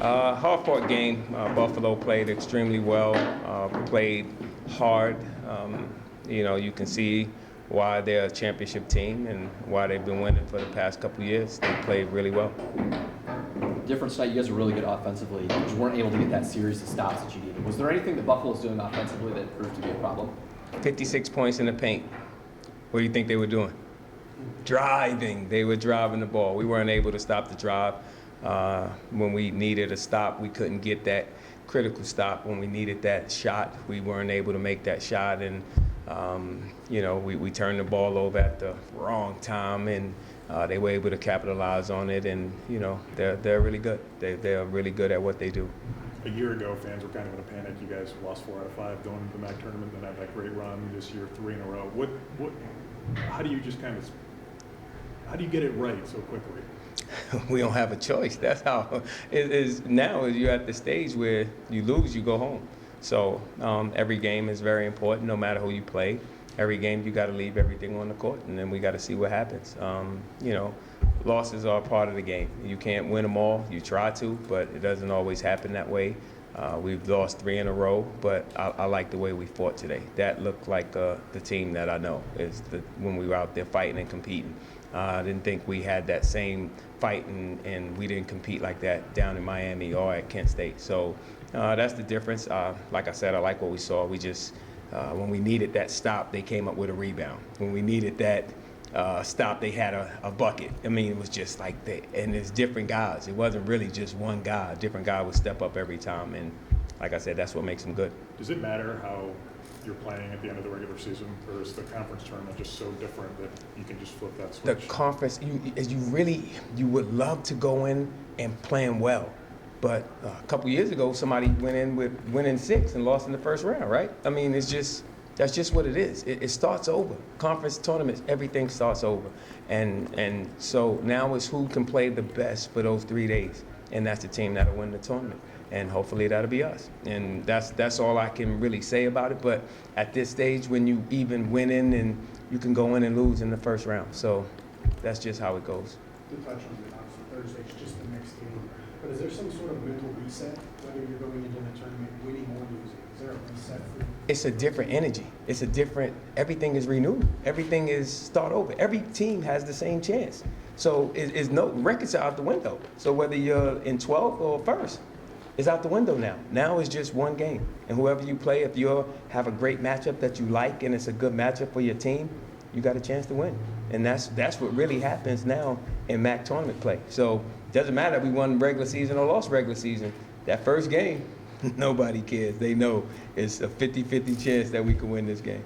Hard-fought game. Buffalo played extremely well, played hard. You can see why they're a championship team and why they've been winning for the past couple of years. They played really well. Difference tonight, you guys are really good offensively. You just weren't able to get that series of stops that you needed. Was there anything that Buffalo's doing offensively that proved to be a problem? 56 points in the paint. What do you think they were doing? Driving. They were driving the ball. We weren't able to stop the drive. When we needed a stop, we couldn't get that critical stop. When we needed that shot, we weren't able to make that shot. And, we turned the ball over at the wrong time, and they were able to capitalize on it. And, they're really good. They're really good at what they do. A year ago, fans were kind of in a panic. You guys lost 4 out of 5 going into the MAC tournament, then had that great run this year, 3 in a row. How do you get it right so quickly? We don't have a choice. That's how it is now. You're at the stage where you lose, you go home. So every game is very important, no matter who you play. Every game you got to leave everything on the court, and then we got to see what happens. Losses are a part of the game. You can't win them all. You try to, but it doesn't always happen that way. We've lost 3 in a row, but I like the way we fought today. That looked like the team that I know when we were out there fighting and competing. I didn't think we had that same fight, and we didn't compete like that down in Miami or at Kent State. So that's the difference. Like I said, I like what we saw. We just, when we needed that stop, they came up with a rebound. When we needed that stop, they had a bucket. I mean, it was just like that. And it's different guys. It wasn't really just one guy. A different guy would step up every time. And like I said, that's what makes them good. Does it matter how you're playing at the end of the regular season, or is the conference tournament just so different that you can just flip that switch? The conference, you would love to go in and playing well. But a couple years ago, somebody went in with winning 6 and lost in the first round, right? I mean, that's just what it is. It starts over. Conference tournaments, everything starts over. And so now it's who can play the best for those 3 days. And that's the team that'll win the tournament. And hopefully that'll be us. And that's all I can really say about it. But at this stage, when you even win in, and you can go in and lose in the first round. So that's just how it goes. To touch on it, obviously Thursday's just the next game. But is there some sort of mental reset, whether you're going into the tournament winning or losing? Is there a reset for you? It's a different energy. Everything is renewed. Everything is start over. Every team has the same chance. So it's no records are out the window. So whether you're in 12th or first, it's out the window now. Now it's just one game. And whoever you play, if you have a great matchup that you like and it's a good matchup for your team, you got a chance to win. And that's what really happens now in MAC tournament play. So it doesn't matter if we won regular season or lost regular season. That first game, nobody cares. They know it's a 50-50 chance that we can win this game.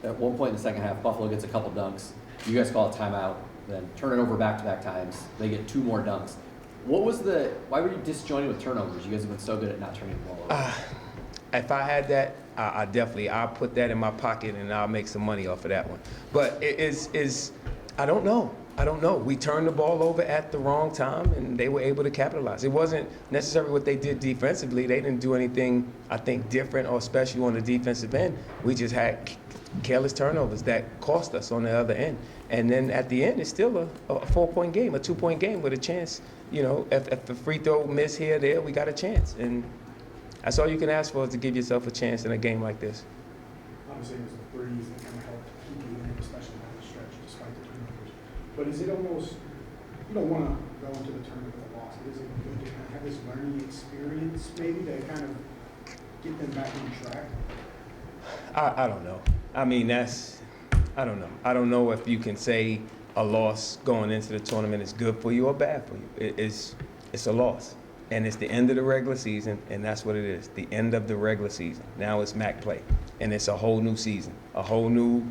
At one point in the second half, Buffalo gets a couple dunks. You guys call a timeout, then turn it over back-to-back times. They get 2 more dunks. Why were you disjointed with turnovers? You guys have been so good at not turning the ball over. If I had that, I'll put that in my pocket and I'll make some money off of that one. But I don't know. We turned the ball over at the wrong time and they were able to capitalize. It wasn't necessarily what they did defensively. They didn't do anything, I think, different or special on the defensive end. We just had careless turnovers that cost us on the other end. And then at the end, it's still a 4-point game, a 2-point game with a chance. If the free throw miss here, there, we got a chance. And that's all you can ask for, is to give yourself a chance in a game like this. Obviously, it was the threes that kind of helped keep you in, especially down the stretch, despite the turnovers. But is it almost, you don't want to go into the tournament with a loss, but is it good to kind of have this learning experience maybe to kind of get them back on track? I don't know. I mean, I don't know. I don't know if you can say a loss going into the tournament is good for you or bad for you. It's a loss. And it's the end of the regular season, and that's what it is, the end of the regular season. Now it's MAC play, and it's a whole new season, a whole new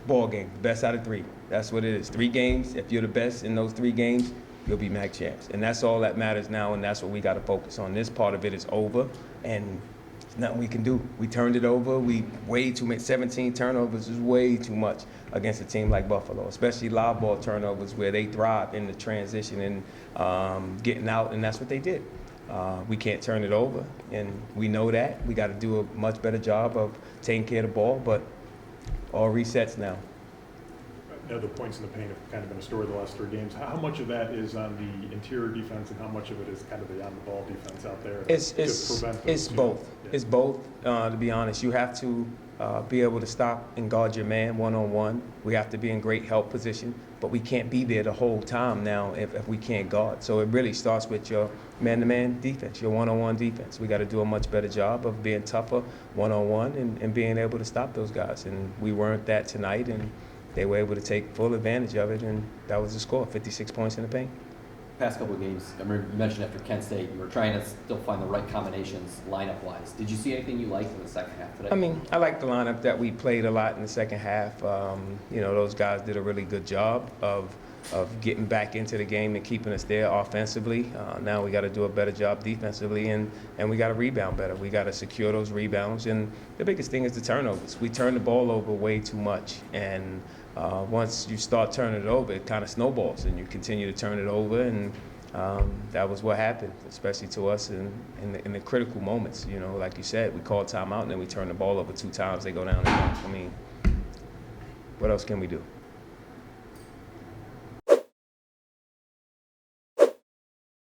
ball game, best out of 3. That's what it is. 3 games, if you're the best in those 3 games, you'll be MAC champs. And that's all that matters now, and that's what we got to focus on. This part of it is over, and there's nothing we can do. We turned it over. We way too many, 17 turnovers is way too much against a team like Buffalo, especially live ball turnovers where they thrive in the transition and getting out, and that's what they did. We can't turn it over, and we know that. We got to do a much better job of taking care of the ball, but all resets now. the points in the paint have kind of been a story of the last 3 games. How much of that is on the interior defense, and how much of it is kind of the on-the-ball defense out there It's to prevent those it's two? both. Yeah. It's both. To be honest, you have to be able to stop and guard your man one-on-one. We have to be in great help position, but we can't be there the whole time now if we can't guard. So it really starts with your man-to-man defense, your one-on-one defense. We got to do a much better job of being tougher one-on-one and being able to stop those guys. And we weren't that tonight, and they were able to take full advantage of it, and that was the score, 56 points in the paint. Past couple of games, I remember you mentioned after Kent State, you were trying to still find the right combinations lineup-wise. Did you see anything you liked in the second half today? I mean, I like the lineup that we played a lot in the second half. You know, those guys did a really good job of getting back into the game and keeping us there offensively. Now we got to do a better job defensively, and we got to rebound better. We got to secure those rebounds, and the biggest thing is the turnovers. We turn the ball over way too much, and once you start turning it over, it kind of snowballs, and you continue to turn it over, and that was what happened, especially to us in the critical moments. You know, like you said, we called timeout, and then we turned the ball over 2 times. They go down and I mean, what else can we do?